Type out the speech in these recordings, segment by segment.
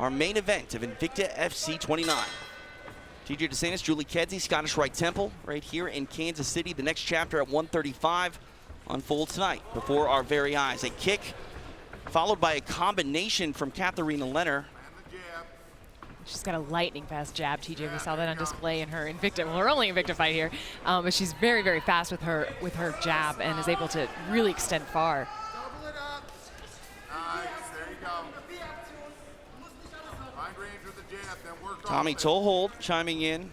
our main event of Invicta FC 29. TJ DeSantis, Julie Kedzie, Scottish Rite Temple, right here in Kansas City. The next chapter at 135 unfolds tonight before our very eyes. A kick followed by a combination from Katharina Lehner. She's got a lightning fast jab, TJ. We saw that on display in her Invicta, well, her only Invicta fight here. But she's very, very fast with her jab and is able to really extend far. Double it up. Nice, there you go. Find range with the jab, then work Tommy off it. Toehold chiming in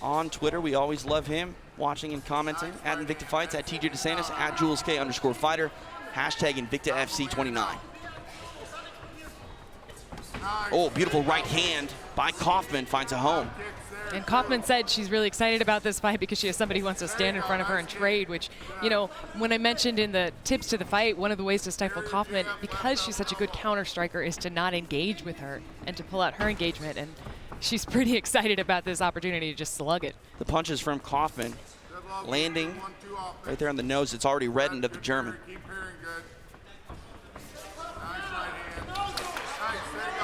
on Twitter. We always love him watching and commenting. At Invicta Fights, at TJ DeSantis, at JulesK_fighter, hashtag Invicta FC 29. Oh, beautiful right hand by Kaufman, finds a home. And Kaufman said she's really excited about this fight because she has somebody who wants to stand in front of her and trade, which, you know, when I mentioned in the tips to the fight, one of the ways to stifle Kaufman, because she's such a good counter striker, is to not engage with her and to pull out her engagement. And she's pretty excited about this opportunity to just slug it. The punches from Kaufman landing right there on the nose. It's already reddened of the German.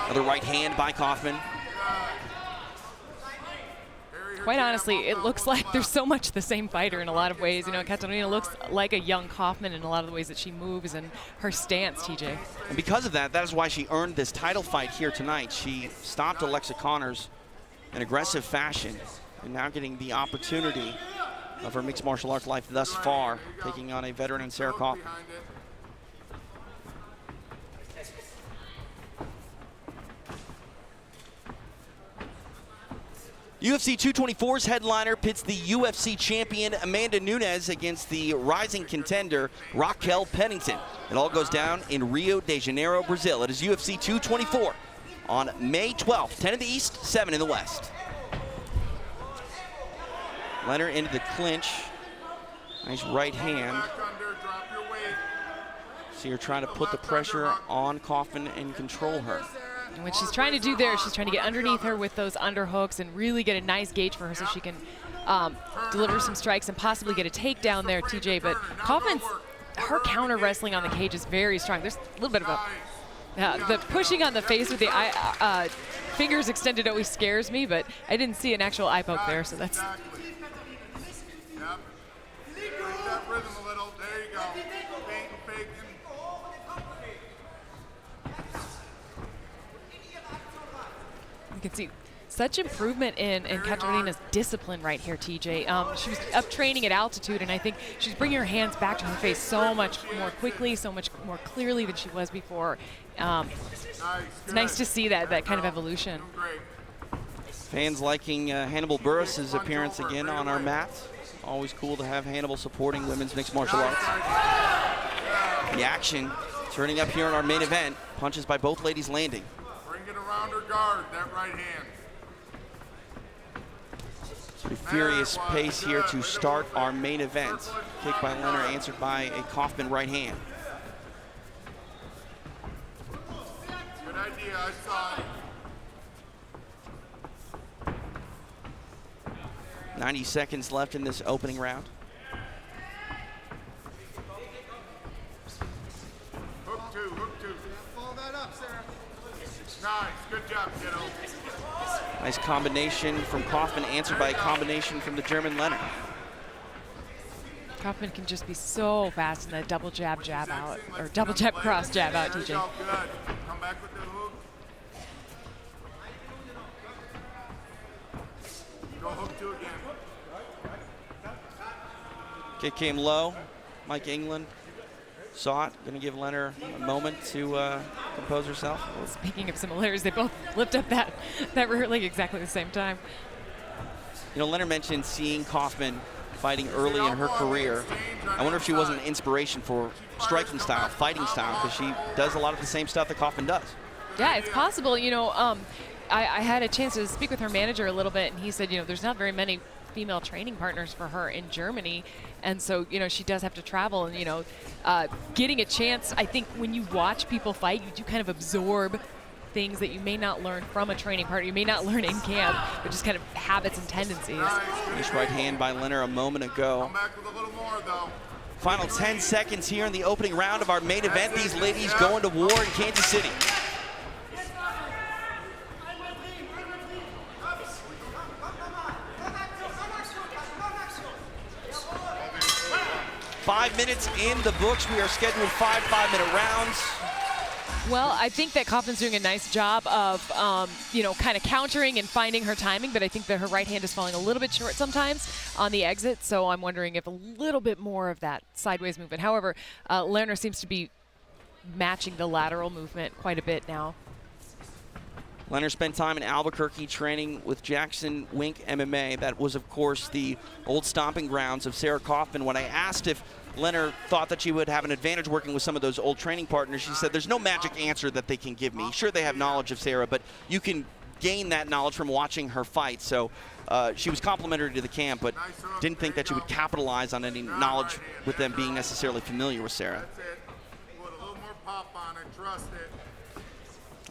Another right hand by Kaufman. Quite honestly, it looks like there's so much the same fighter in a lot of ways. You know, Katharina looks like a young Kaufman in a lot of the ways that she moves and her stance, TJ. And because of that, that is why she earned this title fight here tonight. She stopped Alexa Connors in aggressive fashion and now getting the opportunity of her mixed martial arts life thus far, taking on a veteran in Sarah Kaufman. UFC 224's headliner pits the UFC champion Amanda Nunes against the rising contender Raquel Pennington. It all goes down in Rio de Janeiro, Brazil. It is UFC 224 on May 12th, 10 in the East, 7 in the West. Lehner into the clinch. Nice right hand. So you're trying to put the pressure on Kaufman and control her. And what she's trying to do there, she's trying to get underneath her with those underhooks and really get a nice gauge for her so she can deliver some strikes and possibly get a takedown there, TJ. But Kaufman's, her counter wrestling on the cage is very strong. There's a little bit of the pushing on the face with the fingers extended always scares me, but I didn't see an actual eye poke there, so that's... You can see such improvement in Katharina's discipline right here, TJ. She was up training at altitude, and I think she's bringing her hands back to her face so much more quickly, so much more clearly than she was before. It's nice to see that kind of evolution. Fans liking Hannibal Burris' appearance again on our mats. Always cool to have Hannibal supporting women's mixed martial arts. The action turning up here in our main event. Punches by both ladies landing. Around her guard, that right hand. Pretty furious pace here to start our main event. Kick by Lehner answered by a Kaufman right hand. Good idea, I saw it. 90 seconds left in this opening round. Hook two. Follow that up, Sarah. Nice, good job, kiddo. Nice combination from Kaufman, answered by a combination from the German Lehner. Kaufman can just be so fast in the double jab out, or double jab cross jab out, TJ. Good. Come back with the hook. Go hook two again. Kick came low. Mike England saw it. Going to give Lehner a moment to compose herself. Speaking of similarities, they both lift up that rear leg exactly the same time. You know, Lehner mentioned seeing Kaufman fighting early in her career. I wonder if she wasn't an inspiration for striking style, fighting style, because she does a lot of the same stuff that Kaufman does. Yeah, it's possible. You know, I had a chance to speak with her manager a little bit, and he said, you know, there's not very many female training partners for her in Germany, and so, you know, she does have to travel, and, you know, getting a chance, I think when you watch people fight, you do kind of absorb things that you may not learn from a training partner, you may not learn in camp, but just kind of habits and tendencies. Nice right hand by Lehner a moment ago. Final 10 seconds here in the opening round of our main event. These ladies going to war in Kansas City. 5 minutes in the books. We are scheduled 5 5-minute rounds. Well, I think that Kaufman's doing a nice job of, kind of countering and finding her timing, but I think that her right hand is falling a little bit short sometimes on the exit, so I'm wondering if a little bit more of that sideways movement. However, Lehner seems to be matching the lateral movement quite a bit now. Lehner spent time in Albuquerque training with Jackson Wink MMA. That was, of course, the old stomping grounds of Sarah Kaufman. When I asked if Lehner thought that she would have an advantage working with some of those old training partners, she said there's no magic answer that they can give me. Sure, they have knowledge of Sarah, but you can gain that knowledge from watching her fight. So she was complimentary to the camp, but didn't think that she would capitalize on any knowledge with them being necessarily familiar with Sarah. That's it. Put a little more pop on it. Trust it.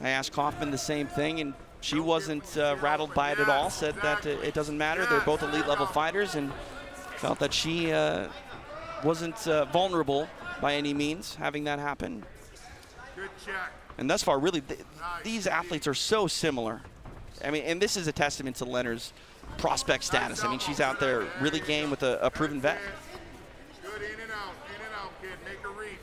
I asked Kaufman the same thing, and she wasn't rattled by it at all, said that it doesn't matter. They're both elite level fighters, and felt that she wasn't vulnerable by any means having that happen. Good check. And thus far, really, these athletes are so similar. I mean, and this is a testament to Lehner's prospect status. I mean, she's out there really game with a proven vet. Good in and out, kid. Make her reach.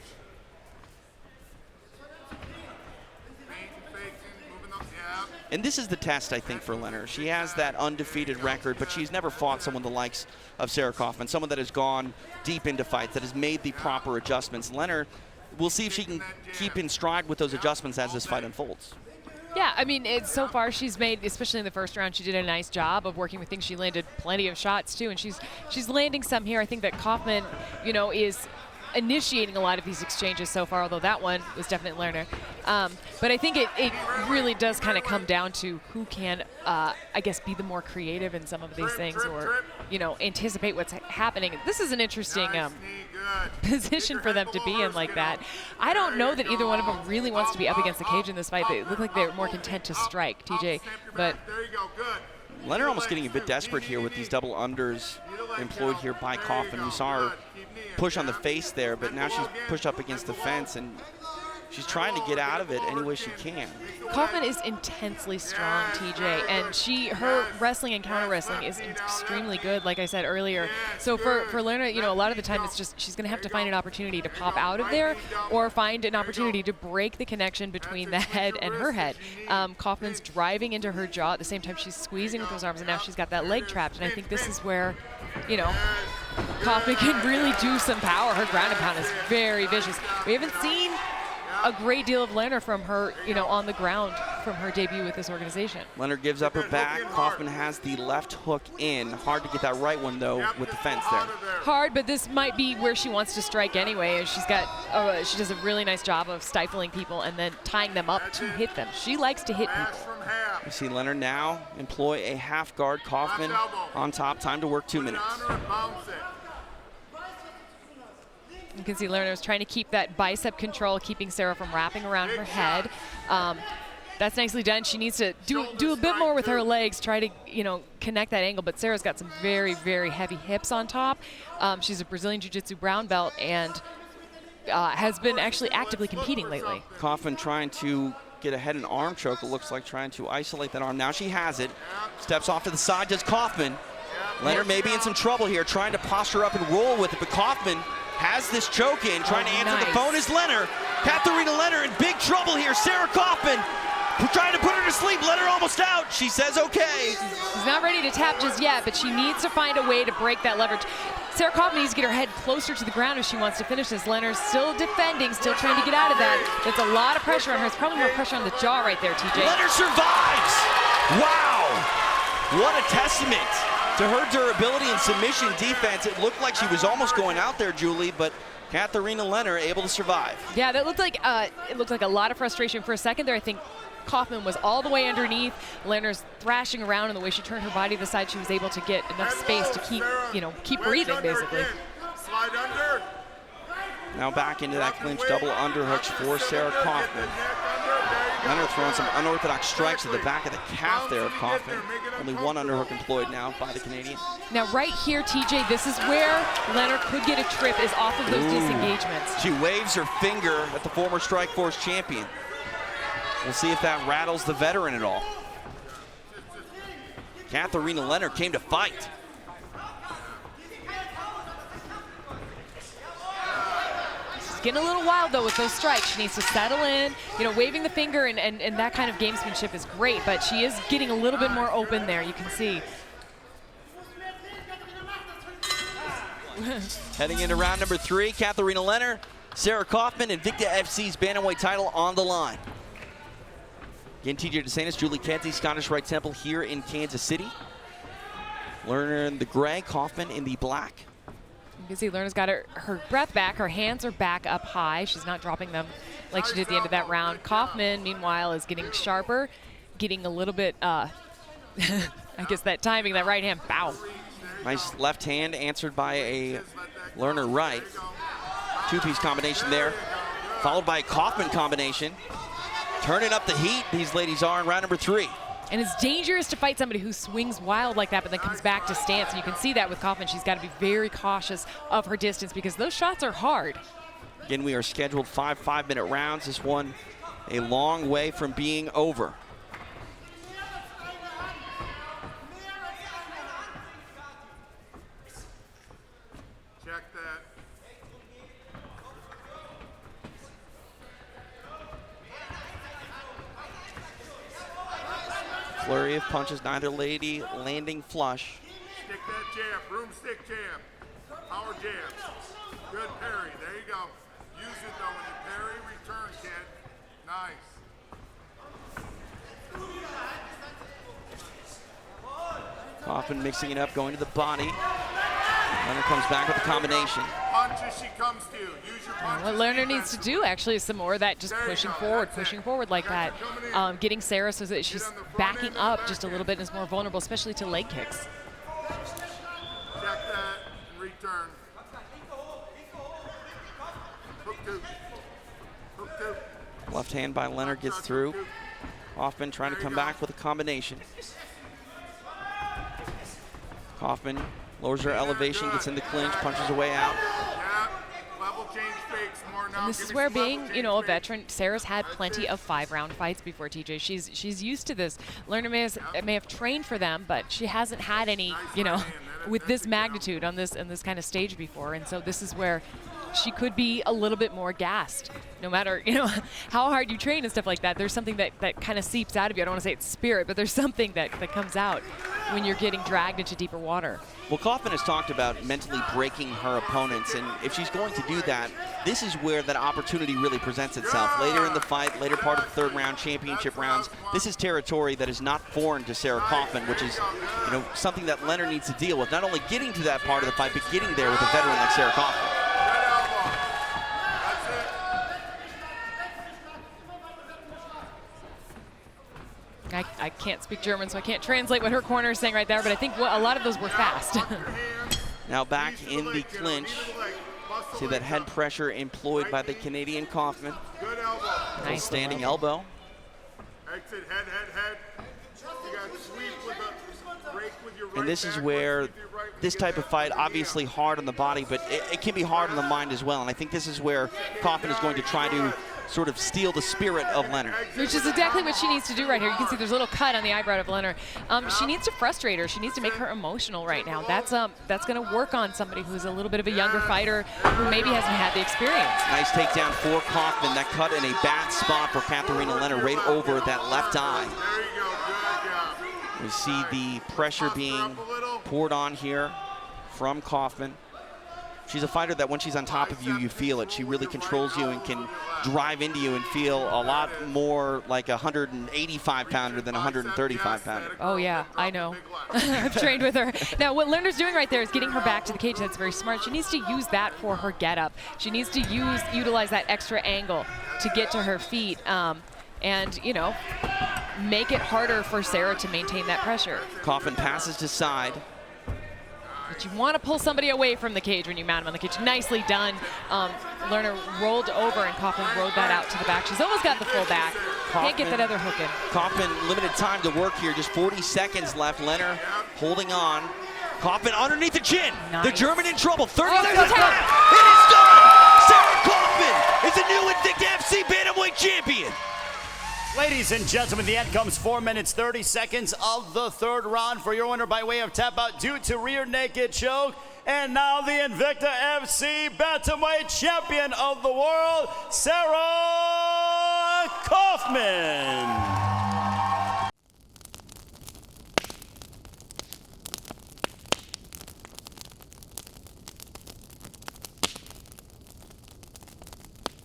Moving up, yeah. And this is the test, I think, for Lehner. She has that undefeated record, but she's never fought someone the likes of Sarah Kaufman, someone that has gone deep into fights, that has made the proper adjustments. Lehner, we'll see if she can keep in stride with those adjustments as this fight unfolds. Yeah, I mean, so far she's made, especially in the first round, she did a nice job of working with things. She landed plenty of shots, too, and she's landing some here. I think that Kaufman, is initiating a lot of these exchanges so far, although that one was definitely Lehner. But I think it really does kind of come down to who can, I guess, be the more creative in some of these things, or, anticipate what's happening. This is an interesting position for them to be in like that. I don't know that either one of them really wants to be up against the cage in this fight. They look like they're more content to strike, TJ. But There you go, good. Lehner almost getting a bit desperate here with these double unders employed here by Kaufman. We saw her push on the face there, but now she's pushed up against the fence, and she's trying to get out of it any way she can. Kaufman is intensely strong, TJ, and her wrestling and counter wrestling is extremely good, like I said earlier. So for Lehner, a lot of the time it's just she's going to have to find an opportunity to pop out of there, or find an opportunity to break the connection between the head and her head. Kaufman's driving into her jaw at the same time she's squeezing with those arms, and now she's got that leg trapped. And I think this is where, Kaufman can really do some power. Her ground and pound is very vicious. We haven't seen a great deal of Lehner from her, on the ground from her debut with this organization. Lehner gives up her back. Kaufman has the left hook in. Hard to get that right one, though, with the fence there. Hard, but this might be where she wants to strike anyway. And she does a really nice job of stifling people and then tying them up to hit them. She likes to hit people. You see Lehner now employ a half guard. Kaufman on top. Time to work 2 minutes. You can see Lehner is trying to keep that bicep control, keeping Sarah from wrapping around her head. That's nicely done. She needs to do a bit more with her legs, try to connect that angle. But Sarah's got some very, very heavy hips on top. She's a Brazilian Jiu-Jitsu brown belt and has been actually actively competing lately. Kaufman trying to get a head and arm choke. It looks like trying to isolate that arm. Now she has it. Steps off to the side. Does Kaufman. Lehner may be in some trouble here, trying to posture up and roll with it, but Kaufman has this choke in, trying to answer the phone is Lehner. Katharina Lehner in big trouble here. Sarah Kaufman trying to put her to sleep. Lehner almost out. She says okay. She's not ready to tap just yet, but she needs to find a way to break that leverage. Sarah Kaufman needs to get her head closer to the ground if she wants to finish this. Lehner's still defending, still trying to get out of that. That's a lot of pressure on her. It's probably more pressure on the jaw right there, TJ. Lehner survives. Wow. What a testament to her durability and submission defense. It looked like she was almost going out there, Julie, but Katharina Lehner able to survive. Yeah, that looked like a lot of frustration for a second there. I think Kaufman was all the way underneath. Lehner's thrashing around, and the way she turned her body to the side, she was able to get enough space to keep breathing, basically. Slide under. Now back into that clinch, double underhooks for Sarah Kaufman. Lehner throwing some unorthodox strikes to the back of the calf there of Kaufman. Only one underhook employed now by the Canadian. Now right here, TJ, this is where Lehner could get a trip, is off of those disengagements. She waves her finger at the former Strikeforce champion. We'll see if that rattles the veteran at all. Katharina Lehner came to fight. getting a little wild, though, with those strikes. She needs to settle in. You know, waving the finger and that kind of gamesmanship is great, but she is getting a little bit more open there, you can see. Heading into round number 3, Katharina Lehner, Sarah Kaufman, Invicta FC's Bantamweight title on the line. Again, TJ DeSantis, Julie Kenty, Scottish Rite Temple here in Kansas City. Lerner in the gray, Kaufman in the black. You can see Lerner's got her breath back. Her hands are back up high. She's not dropping them like she did at the end of that round. Kaufman, meanwhile, is getting sharper, getting a little bit, I guess that timing, that right hand, bow. Nice left hand answered by a Lerner right. Two-piece combination there, followed by a Kaufman combination. Turning up the heat, these ladies are in round number 3. And it's dangerous to fight somebody who swings wild like that but then comes back to stance. And you can see that with Kaufman. She's got to be very cautious of her distance because those shots are hard. Again, we are scheduled 5 5-minute rounds. This one a long way from being over. Check that. Flurry of punches, neither lady landing flush. Stick that jab, broomstick jab, power jab. Good parry, there you go. Use it though when you parry, return, kid. Nice. Kaufman mixing it up, going to the body. Lerner comes back with a combination. Punch as she comes to you. Use your punches. What Lerner needs to do actually is some more of that, just pushing forward like that. Getting Sarah so that she's backing up just a little bit and is more vulnerable, especially to leg kicks. Check that and return. Hook two. Hook two. Left hand by Lerner gets through. Kaufman trying to come back with a combination. Kaufman lowers her elevation, gets in the clinch, punches her way out. And this is where being, you know, a veteran, Sarah's had plenty of 5-round fights before, TJ. She's used to this. Lerner may have trained for them, but she hasn't had any, you know, with this magnitude on this kind of stage before. And so this is where she could be a little bit more gassed. No matter, you know, how hard you train and stuff like that, there's something that kind of seeps out of you. I don't want to say it's spirit, but there's something that comes out when you're getting dragged into deeper water. Well, Kaufman has talked about mentally breaking her opponents, and if she's going to do that, this is where that opportunity really presents itself. Later in the fight, later part of the 3rd round, championship rounds, this is territory that is not foreign to Sarah Kaufman, which is, you know, something that Lerner needs to deal with. Not only getting to that part of the fight, but getting there with a veteran like Sarah Kaufman. I can't speak German, so I can't translate what her corner is saying right there, but I think a lot of those were fast. Now back in the clinch. See that head pressure employed by the Canadian Kaufman. Nice standing elbow. Exit, head. You got to sweep with a break with your right. And this is where this type of fight, obviously hard on the body, but it can be hard on the mind as well. And I think this is where Kaufman is going to try to sort of steal the spirit of Lehner. Which is exactly what she needs to do right here. You can see there's a little cut on the eyebrow of Lehner. She needs to frustrate her. She needs to make her emotional right now. That's going to work on somebody who's a little bit of a younger fighter who maybe hasn't had the experience. Nice takedown for Kaufman. That cut in a bad spot for Katharina Lehner, right over that left eye. There you go, good job. We see the pressure being poured on here from Kaufman. She's a fighter that when she's on top of you, you feel it. She really controls you and can drive into you and feel a lot more like a 185-pounder than a 135-pounder. Oh, yeah, I know. I've trained with her. Now, what Lerner's doing right there is getting her back to the cage. That's very smart. She needs to use that for her get-up. She needs to utilize that extra angle to get to her feet and, you know, make it harder for Sarah to maintain that pressure. Kaufman passes to side. But you want to pull somebody away from the cage when you mount him on the cage. Nicely done. Lerner rolled over and Kaufman rode that out to the back. She's almost got the full back. Can't get that other hook in. Kaufman, limited time to work here. Just 40 seconds left. Lehner holding on. Kaufman underneath the chin. Nice. The German in trouble. 30 seconds left. It is done. Sarah Kaufman is the new Invicta FC Bantamweight champion. Ladies and gentlemen, the end comes 4 minutes, 30 seconds of the third round for your winner by way of tap out due to rear naked choke. And now the Invicta FC Bantamweight Champion of the World, Sarah Kaufman.